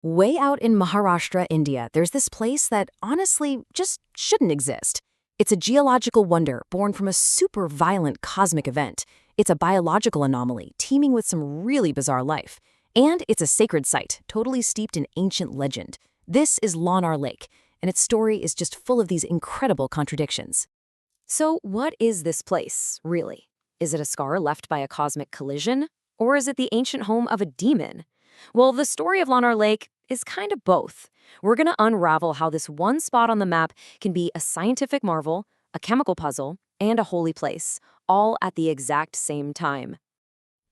Way out in Maharashtra, India, there's this place that honestly just shouldn't exist. It's a geological wonder born from a super violent cosmic event. It's a biological anomaly teeming with some really bizarre life. And it's a sacred site, totally steeped in ancient legend. This is Lonar Lake, and its story is just full of these incredible contradictions. So, what is this place, really? Is it a scar left by a cosmic collision? Or is it the ancient home of a demon? Well, the story of Lonar Lake is kind of both. We're going to unravel how this one spot on the map can be a scientific marvel, a chemical puzzle, and a holy place, all at the exact same time.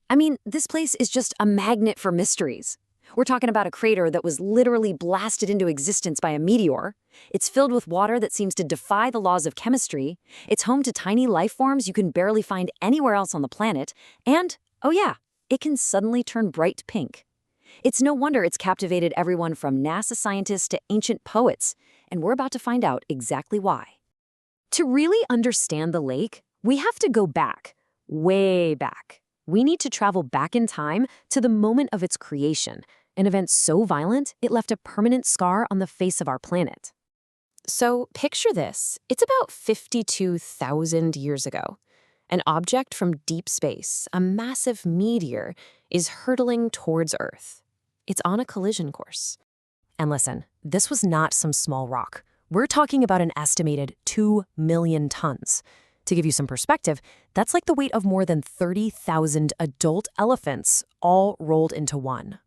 I mean, this place is just a magnet for mysteries. We're talking about a crater that was literally blasted into existence by a meteor. It's filled with water that seems to defy the laws of chemistry. It's home to tiny life forms you can barely find anywhere else on the planet. And, oh yeah, it can suddenly turn bright pink. It's no wonder it's captivated everyone from NASA scientists to ancient poets, and we're about to find out exactly why. To really understand the lake, we have to go back, way back. We need to travel back in time to the moment of its creation, an event so violent it left a permanent scar on the face of our planet. So picture this. It's about 52,000 years ago. An object from deep space, a massive meteor, is hurtling towards Earth. It's on a collision course. And listen, this was not some small rock. We're talking about an estimated 2 million tons. To give you some perspective, that's like the weight of more than 30,000 adult elephants all rolled into one.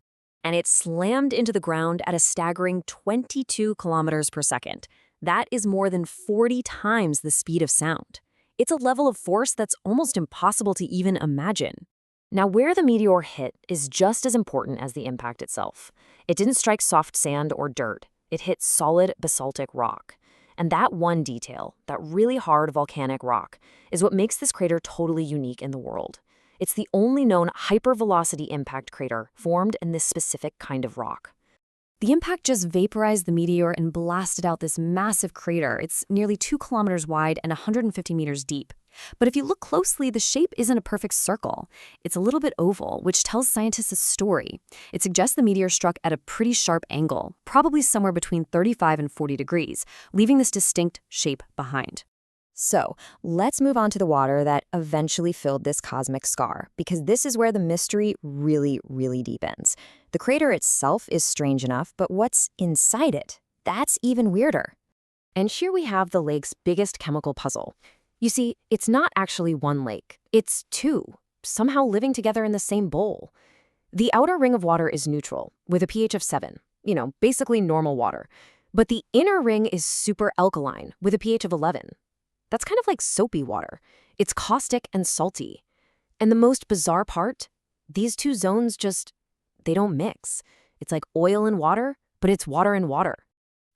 And it slammed into the ground at a staggering 22 kilometers per second. That is more than 40 times the speed of sound. It's a level of force that's almost impossible to even imagine. Now, where the meteor hit is just as important as the impact itself. It didn't strike soft sand or dirt. It hit solid basaltic rock. And that one detail, that really hard volcanic rock, is what makes this crater totally unique in the world. It's the only known hypervelocity impact crater formed in this specific kind of rock. The impact just vaporized the meteor and blasted out this massive crater. It's nearly 2 kilometers wide and 150 meters deep. But if you look closely, the shape isn't a perfect circle. It's a little bit oval, which tells scientists a story. It suggests the meteor struck at a pretty sharp angle, probably somewhere between 35 and 40 degrees, leaving this distinct shape behind. So, let's move on to the water that eventually filled this cosmic scar, because this is where the mystery really deepens. The crater itself is strange enough, but what's inside it? That's even weirder. And here we have the lake's biggest chemical puzzle. You see, it's not actually one lake. It's two, somehow living together in the same bowl. The outer ring of water is neutral, with a pH of 7, basically normal water. But the inner ring is super alkaline, with a pH of 11. That's kind of like soapy water. It's caustic and salty. And the most bizarre part? These two zones they don't mix. It's like oil and water, but it's water and water.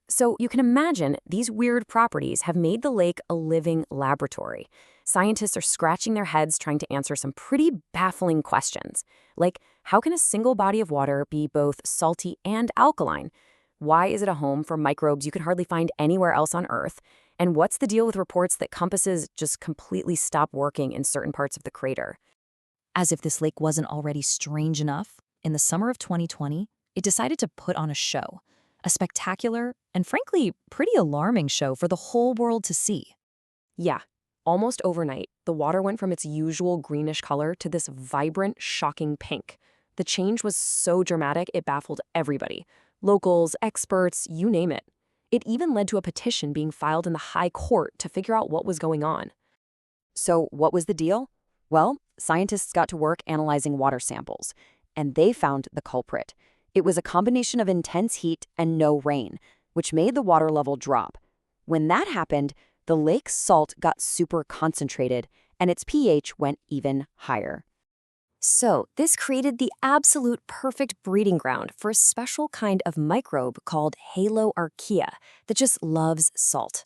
So you can imagine these weird properties have made the lake a living laboratory. Scientists are scratching their heads trying to answer some pretty baffling questions. Like, how can a single body of water be both salty and alkaline? Why is it a home for microbes you could hardly find anywhere else on Earth? And what's the deal with reports that compasses just completely stop working in certain parts of the crater? As if this lake wasn't already strange enough, in the summer of 2020, it decided to put on a show. A spectacular and frankly pretty alarming show for the whole world to see. Yeah, almost overnight, the water went from its usual greenish color to this vibrant, shocking pink. The change was so dramatic it baffled everybody. Locals, experts, you name it. It even led to a petition being filed in the high court to figure out what was going on. So what was the deal? Well, scientists got to work analyzing water samples, and they found the culprit. It was a combination of intense heat and no rain, which made the water level drop. When that happened, the lake's salt got super concentrated, and its pH went even higher. So this created the absolute perfect breeding ground for a special kind of microbe called Haloarchaea that just loves salt.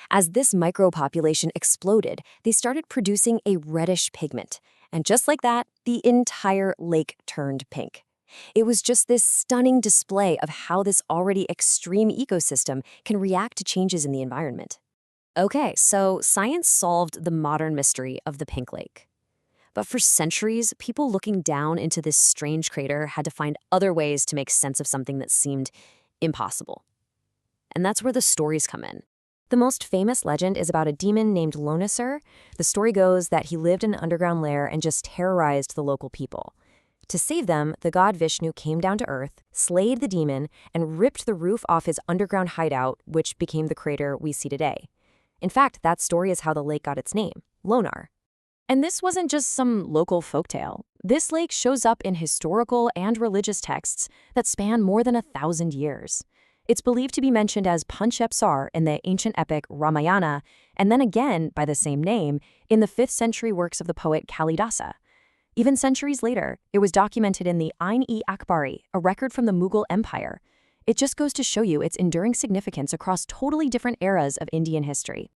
As this microbe population exploded, they started producing a reddish pigment. And just like that, the entire lake turned pink. It was just this stunning display of how this already extreme ecosystem can react to changes in the environment. Okay, so science solved the modern mystery of the pink lake. But for centuries, people looking down into this strange crater had to find other ways to make sense of something that seemed impossible. And that's where the stories come in. The most famous legend is about a demon named Lonar. The story goes that he lived in an underground lair and just terrorized the local people. To save them, the god Vishnu came down to earth, slayed the demon, and ripped the roof off his underground hideout, which became the crater we see today. In fact, that story is how the lake got its name, Lonar. And this wasn't just some local folktale. This lake shows up in historical and religious texts that span more than 1,000 years. It's believed to be mentioned as Panchepsar in the ancient epic Ramayana, and then again, by the same name, in the 5th century works of the poet Kalidasa. Even centuries later, it was documented in the Ain-e-Akbari, a record from the Mughal Empire. It just goes to show you its enduring significance across totally different eras of Indian history.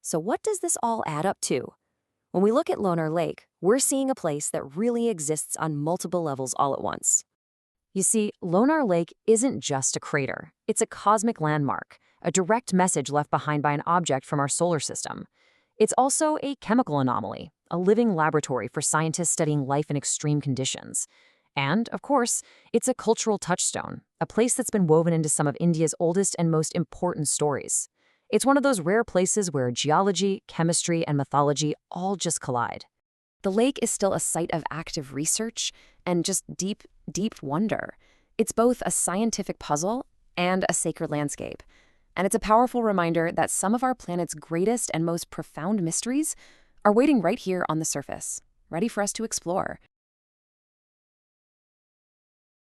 So what does this all add up to? When we look at Lonar Lake, we're seeing a place that really exists on multiple levels all at once. You see, Lonar Lake isn't just a crater. It's a cosmic landmark, a direct message left behind by an object from our solar system. It's also a chemical anomaly, a living laboratory for scientists studying life in extreme conditions. And, of course, it's a cultural touchstone, a place that's been woven into some of India's oldest and most important stories. It's one of those rare places where geology, chemistry, and mythology all just collide. The lake is still a site of active research and just deep wonder. It's both a scientific puzzle and a sacred landscape. And it's a powerful reminder that some of our planet's greatest and most profound mysteries are waiting right here on the surface, ready for us to explore.